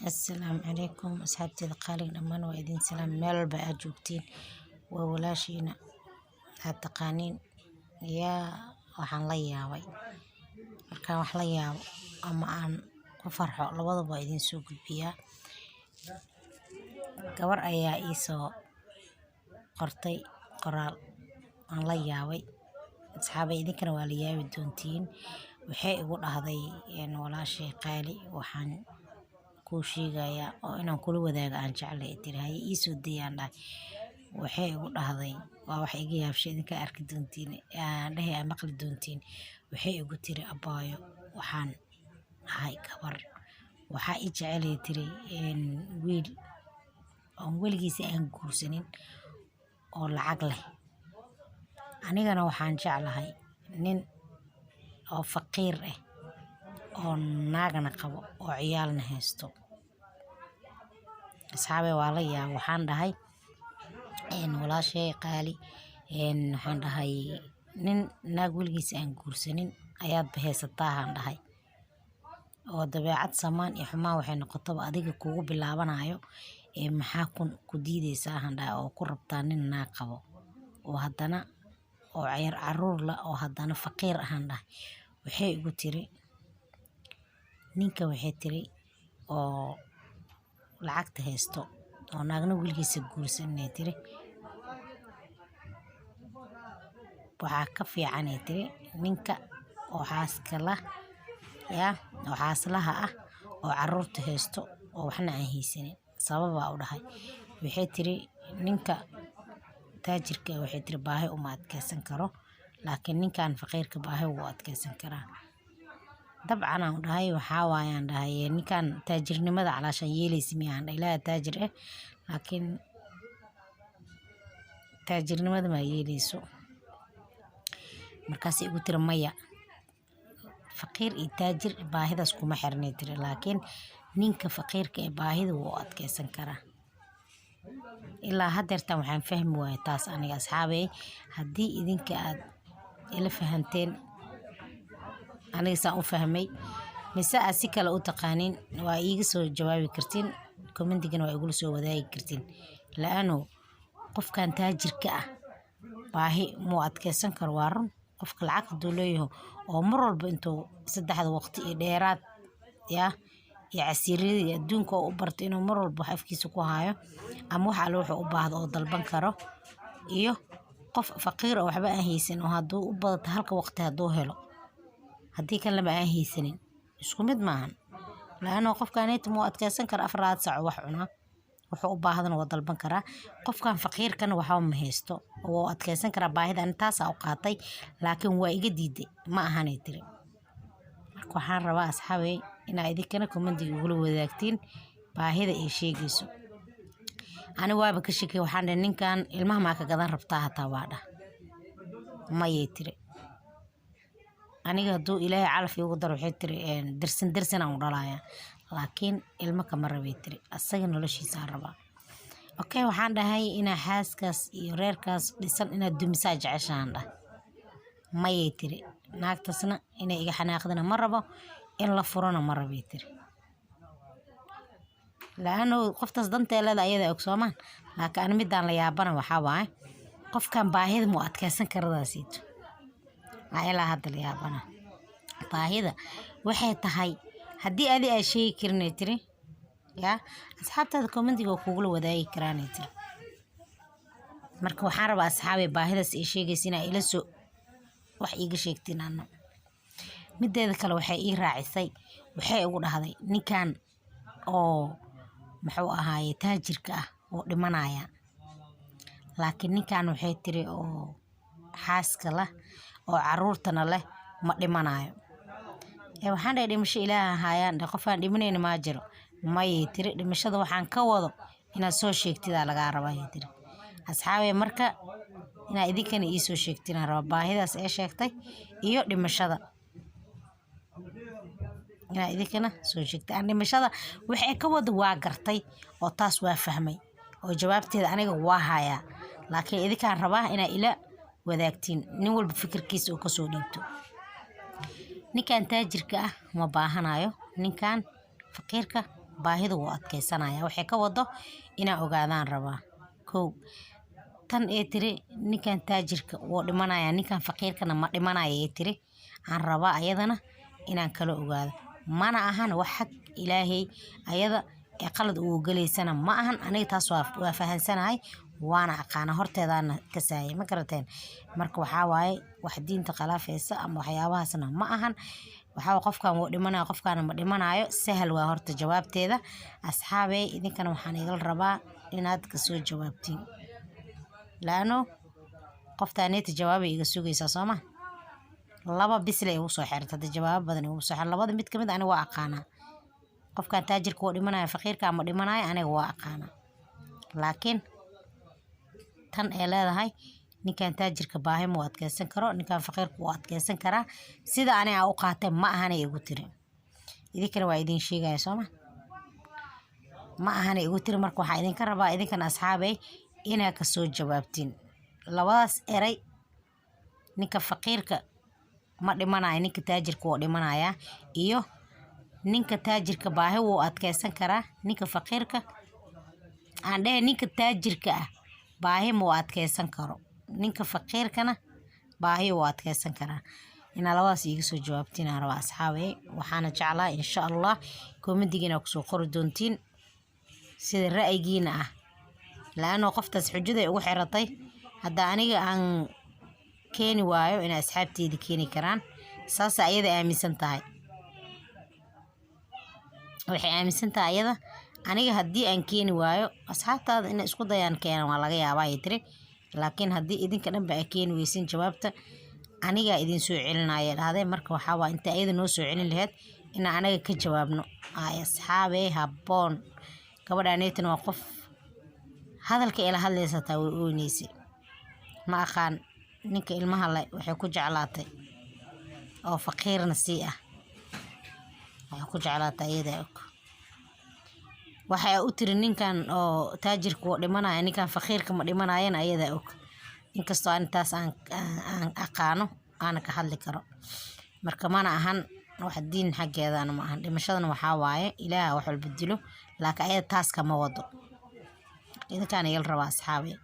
السلام عليكم أصحابتي القالين أمان وإذن سلام ميل بقى جوجتين وولاشينا هالتقانين يا waxaan la yaabay markaan wax la yaabo ama aan ku farxo labadaba idin soo gudbiyaa gabar ayaa ii soo qortay qoraal aan la yaabay asxaabay idinkana waa la yaabi doontiin waxay igu dhahday walaashay qaali waxaan ku sheegayaa oo inaan kula wadaago aan jeclay tirahay ii soo dayaan dhahay waxay igu dhahday waa wax iga yaabshay idinka arki doontiin aan dhahay aan maqli doontiin waxay igu tiri abaayo waxaan ahay gabar waxa i jeclay tiri wiil oo weligiisa aan guursanin oo lacag leh anigana waxaan jeclahay nin oo faqiir ah oo naagna qabo oo ciyaalna haysto asxaabay waa la yaab waxaan dhahay walaashay qaali waxaan dhahay nin naag weligiisa aan guursanin ayaad bahaysataa aan dhahay oo dabeecad samaan iyo xumaan waxay noqotaba adiga kugu bilaabanayo maxaa ku diidaysaa aan dhahay oo ku rabtaa nin naag qabo oo haddana oo caruur la oo haddana faqiir aan dhahay waxay igu tiri ninka waxay tiri oo lacagta haysto oo naagna weligiisa guursanay tiri waxaa ka fiican ay tiri ninka oo xaaska la oo xaaslaha ah oo caruurta haysto oo waxna aan haysanin sababa u dhahay waxay tiri ninka taajirka waxay tiri baahi uma adkeysan karo laakiin ninkan faqiirka baahi wuu adkeysan karaa dabcan aan dhahay waxa waayaan dhahay ninkan taajirnimada calaashan yeelaysi miyaan ilaaha taajir ah laakiin taajirnimada ma yeelayso markaas igu tiri maya faqiir iyo taajir baahidaas kuma xirnay tiri laakiin ninka faqiirka ee baahida wuu adkeysan karaa ilaa hadeertan waxaan fahmi waayay taas aniga asxaabay haddii idinka aad ila fahanteen aniga saan u fahmay mise aad si kale u taqaanin waa iiga soo jawaabi kartiin commentigana waa igula soo wadaagi kartiin laano qofkan taajirka ah baahi muu adkeysan karo waa run qofka lacag haduu leeyahay oo mar walba intuu saddexda waqti iyo dheeraad iyo casiiradii adduunka oo u barto inuu mar walba wax afkiisa ku haayo ama wax alle wuxuu u baahdo oo dalban karo iyo qof faqiir oo waxba aan haysan oo hadduu u badato halka waqti hadduu helo haddii kan lama aan haysanin isku mid maahan laano qofkaanayta muu adkeysan kara 4 saac wax cunaa wuxuu u baahdana waa dalban karaa qofkan faqiirkana waxba ma haysto oo adkeysan kara baahida intaas u qaatay laakiin waa iga diiday ma ahanay tiri marka waxaan rabaa asxaabay inaa idinkana commentiga igula wadaagtiin baahida ay sheegayso ani waaba ka shakay waxaan dhahay ninkan ilmaha ma ka gadan rabtaa hataa waa dhah mayay tiri aniga hadduu ilaahay calaf igu daro waxay tiri dirsan aan u dhalaaya laakiin ilmo kama rabay tiri asaga noloshiisa rabaa okay waxaan dhahay inaa xaaskaas iyo reerkaas dhisan inaad dumisaa jeceshaan dhah mayay tiri naagtaasna inay iga xanaaqdana ma rabo in la furana ma rabay tiri laano qoftaas danteelada ayada og soomaan laakiin midaan la yaabana waxaa waaye qofkan baahida mu adkeysan karadaasiito ilaa hadda la yaabana baahida waxay tahay haddii adi ay sheegi karin ay tiri asxaabtaada commentiga kugula wadaagi karaan ay tiri marka waxaan rabaa asxaabay baahidaas ay sheegaysa inaa ila soo wax iiga sheegtiin anna mideeda kale waxay ii raacisay waxay ugu dhahday ninkan oo muxuu ahaaye taajirka ah oo dhimanaya laakiin ninkan waxay tiri oo xaaska lah oo caruurtana leh ma dhimanayo waxaan dhahay dhimasho ilaaha haayaan qofaan dhimanayna ma jiro mayay tiri dhimashada waxaan ka wado inaad soo sheegtidaa lagaa rabaa tiri asxaabay marka inaad idinkana ii soo sheegtiin raba baahidaas ee sheegtay iyo dhimashada inaad idinkana soo sheegtaan dhimashada waxay ka wado waa gartay oo taas waa fahmay oo jawaabteeda aniga waa hayaa laakiin idinkaan rabaa inaa ila wadaagtiin nin walba fikirkiisa oo ka soo dhiibto ninkan taajirka ah ma baahanayo ninkan faqiirka baahida wuu adkeysanaya waxay ka wado inaa ogaadaan rabaa kow tan ee tiri ninkan taajirka wuu dhimanaya ninkan faqiirkana ma dhimanaya ee tiri aan rabaa ayadana inaan kala ogaado mana ahan wax xaq ilaahay ayada ee qalad uu galeysana ma ahan aniga taas waa fahansanahay waana aqaana horteedana ka saayay ma garateen marka waxa waaye wax diinta khilaafaysa ama waxyaabahaasna ma ahan waxa qofkan wuu dhimanaya qofkan ma dhimanayo sahal waa horta jawaabteeda asxaabay idinkana waxaan idil rabaa inaad ka soo jawaabtiin laano qoftaaneta jawaabay iga sugaysaa sooma laba bisle ugu soo xirtay jawaab badan ugu soo xir labada mid kamid aniga waa aqaana qofkan taajirka wuu dhimanaya faqiirka ma dhimanayo aniga waa aqaana laakiin tan ee leedahay ninkan taajirka baahi ma adkeysan karo ninkan faqiirka wuu adkeysan karaa sida aniga u qaatay ma ahan igu tiri idinkana waa idin sheegaya sooma ma ahan igu tiri marka waxa idinka rabaa idinkan asxaabay inaa ka soo jawaabtiin labadaas eray ninka faqiirka ma dhimanayo ninka taajirka wuu dhimanaya iyo ninka taajirka baahi wuu adkeysan karaa ninka faqiirka aan dhahay ninka taajirka ah baahi ma adkeysan karo ninka faqiirkana baahi wuu adkeysan karaa ina labadaas iga soo jawaabtiin aan rabaa asxaabay waxaana jeclaa insha Allah koomadigiina ku soo qori doontiin sida ra'yigiina ah laano qoftaas xujada ugu xiratay hadda aniga aan keeni waayo in asxaabteeda keeni karaan saas ayada aaminsan tahay waxay aaminsan tahay ayada aniga haddii aan keeni waayo asxaabtaada in isku dayaan keenan waa laga yaabaa ay tiri laakiin haddii idinka dhanba ay keeni weysin jawaabta aniga idin soo celinaya dhahday marka waxa waa inta ayada noo soo celin lahayd in anaga ka jawaabno ay asxaabay habboon gabadhaaneytana waa qof hadalka ila hadlaysa taa way ooneysay ma aqaan ninka ilmaha leh waxay ku jeclaatay oo faqiirna sii ah waxay ku jeclaatay iyada waxay u tiri ninkan oo taajirka wuu dhimanaya ninkan faqiirka ma dhimanayana ayada og inkastoo aan taas aan aqaano aan ka hadli karo marka mana ahan wax diin xageedana ma ahan dhimashadana waxa waaye ilaaha wax walba dilo laakiin ayada taas kama wado idinkaan yeel rabaa asxaabay